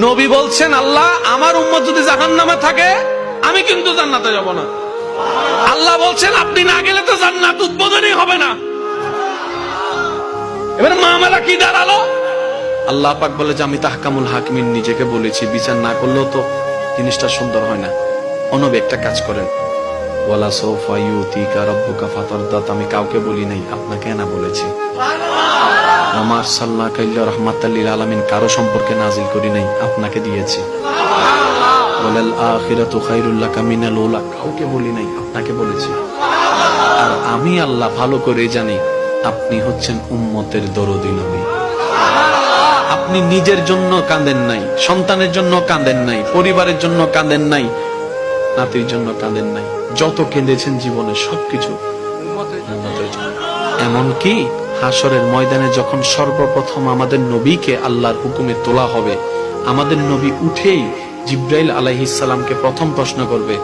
নবী বলছেন, আল্লাহ আমার উম্মত যদি জাহান্নামে থাকে আমি কিন্তু জান্নাতে যাব না। আল্লাহ বলছেন, আপনি না গেলে তো জান্নাত উদ্বোধনই হবে না। এবার মামলা কি দাঁড়ালো? আল্লাহ পাক বলে যে আমি তাহকামুল হাকিমিন নিজেকে বলেছি, বিচার না করলেও তো জিনিসটা সুন্দর হয় না। নবী একটা কাজ করেন, ওয়ালা সাউফা ইউতিকা রাব্বুকা ফাতারদা, আমি কাউকে বলি নাই, আপনাকে না বলেছি। আমার সাল্লাল্লাহু আলাইহি রাহমাতাল লিল আলামিন কারো সম্পর্কে নাজিল করি নাই, আপনাকে দিয়েছি। ওয়ালাল আখিরাতু খায়রুল লাকা মিনাল উলা, কাউকে বলি নাই, আপনাকে বলেছি। আর আমি আল্লাহ ভালো করে জানি আপনি হচ্ছেন উম্মতের দরদী নবী। আপনি নিজের জন্য কাঁদেন নাই, সন্তানের জন্য কাঁদেন নাই, পরিবারের জন্য কাঁদেন নাই, নাতির জন্য কাঁদেন নাই, যত কেঁদেছেন জীবনে সবকিছু উম্মতের জন্য। এমনকি হাসরের ময়দানে যখন সর্বপ্রথম আমাদের নবীকে আল্লাহর হুকুমে তোলা হবে, আমাদের নবী উঠেই জিব্রাইল আলাইহিস সালামকে প্রথম প্রশ্ন করবে,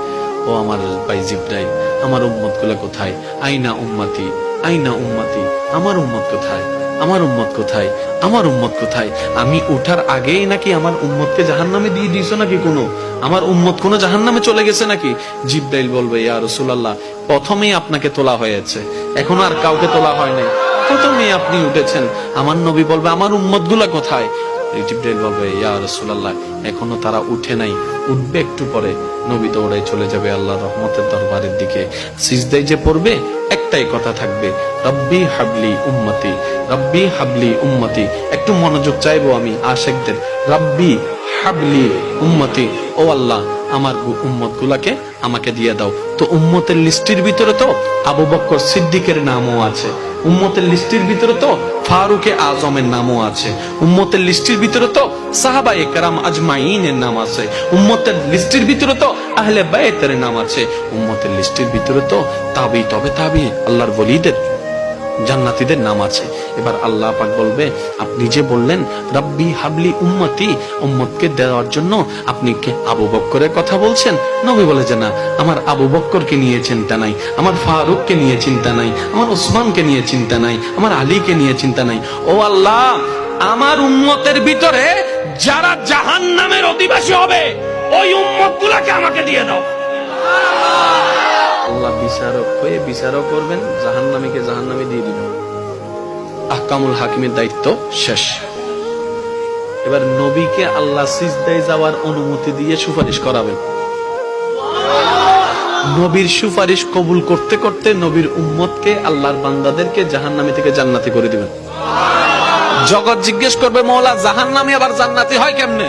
ও আমার ভাই জিব্রাইল, আমার উম্মত গুলো কোথায়? আইনা উম্মতি, আইনা উম্মতি, আমার উম্মত কোথায়? আমার উম্মত কোথায়? আমার উম্মত কোথায়? আমি উঠার আগেই নাকি আমার উম্মতকে জাহান্নামে দিয়ে দিয়েছো নাকি? আমার উম্মত কোন জাহান্নামে চলে গেছে নাকি? জিব্রাইল বলবে, ইয়া রাসূলুল্লাহ, প্রথমেই আপনাকে তোলা হয়েছে, এখন আর কাউকে তোলা হয় নাই, প্রথমেই আপনি উঠেছেন। আমার নবী বলবে, আমার উম্মত গুলা কোথায়? জিব্রাইল বলবে, ইয়া রাসূলুল্লাহ, এখনো তারা উঠে নাই, উঠবে একটু পরে। নবী দৌড়ায় চলে যাবে আল্লাহর রহমতের দরবারের দিকে। সিজদায় যে পড়বে, একটাই কথা থাকবে, রব্বি হাবলি উম্মতি, রব্বি হাবলি উম্মতি। একটু মনোযোগ চাইবো আমি আশিকদের, রব্বি হাবলি উম্মতি, ও আল্লাহ আমার উম্মত গুলাকে আমাকে দিয়ে দাও। তো উম্মতের লিস্টের ভিতরে তো আবু বকর সিদ্দিকের নামও আছে, উম্মতের লিস্টের ভিতরে তো ফারুকে আজমের নামও আছে, উম্মতের লিস্টের ভিতরে তো সাহাবায়ে কেরাম আজমাইনের নাম আছে, উম্মতের লিস্টের ভিতরে তো আহলে বাইতের নাম আছে, উম্মতের লিস্টের ভিতরে তো তাবি আল্লাহর ওলিদের জান্নাতীদের নাম আছে। এবার আল্লাহ পাক বলবে, আপনি যে বললেন রব্বি হাবলি উম্মতি, উম্মতকে দেওয়ার জন্য আপনি কে আবু বকরের কথা বলছেন? নবী বলে যে না, আমার আবু বকরকে নিয়ে চিন্তা নাই, আমার ফারুককে নিয়ে চিন্তা নাই, আমার ওসমানকে নিয়ে চিন্তা নাই, আমার আলীকে নিয়ে চিন্তা নাই। ও আল্লাহ, আমার উম্মতের ভিতরে যারা জাহান্নামের অধিবাসী হবে ওই উম্মত গুলাকে আমাকে দিয়ে দাও। আল্লাহ বিচারক হয়ে বিচারও করবেন, জাহান্নামীকে জাহান্নামে দিয়ে দিবেন। আহকামুল হাকিমের দায়িত্ব শেষ। এবার নবীকে আল্লাহ সিজদায় যাওয়ার অনুমতি দিয়ে সুপারিশ করাবেন। নবীর সুপারিশ কবুল করতে করতে নবীর উম্মতকে, আল্লাহর বান্দাদেরকে জাহান্নামী থেকে জান্নাতি করে দিবেন। জগৎ জিজ্ঞেস করবে, মওলা জাহান্নামী আবার জান্নাতি হয় কেমনে?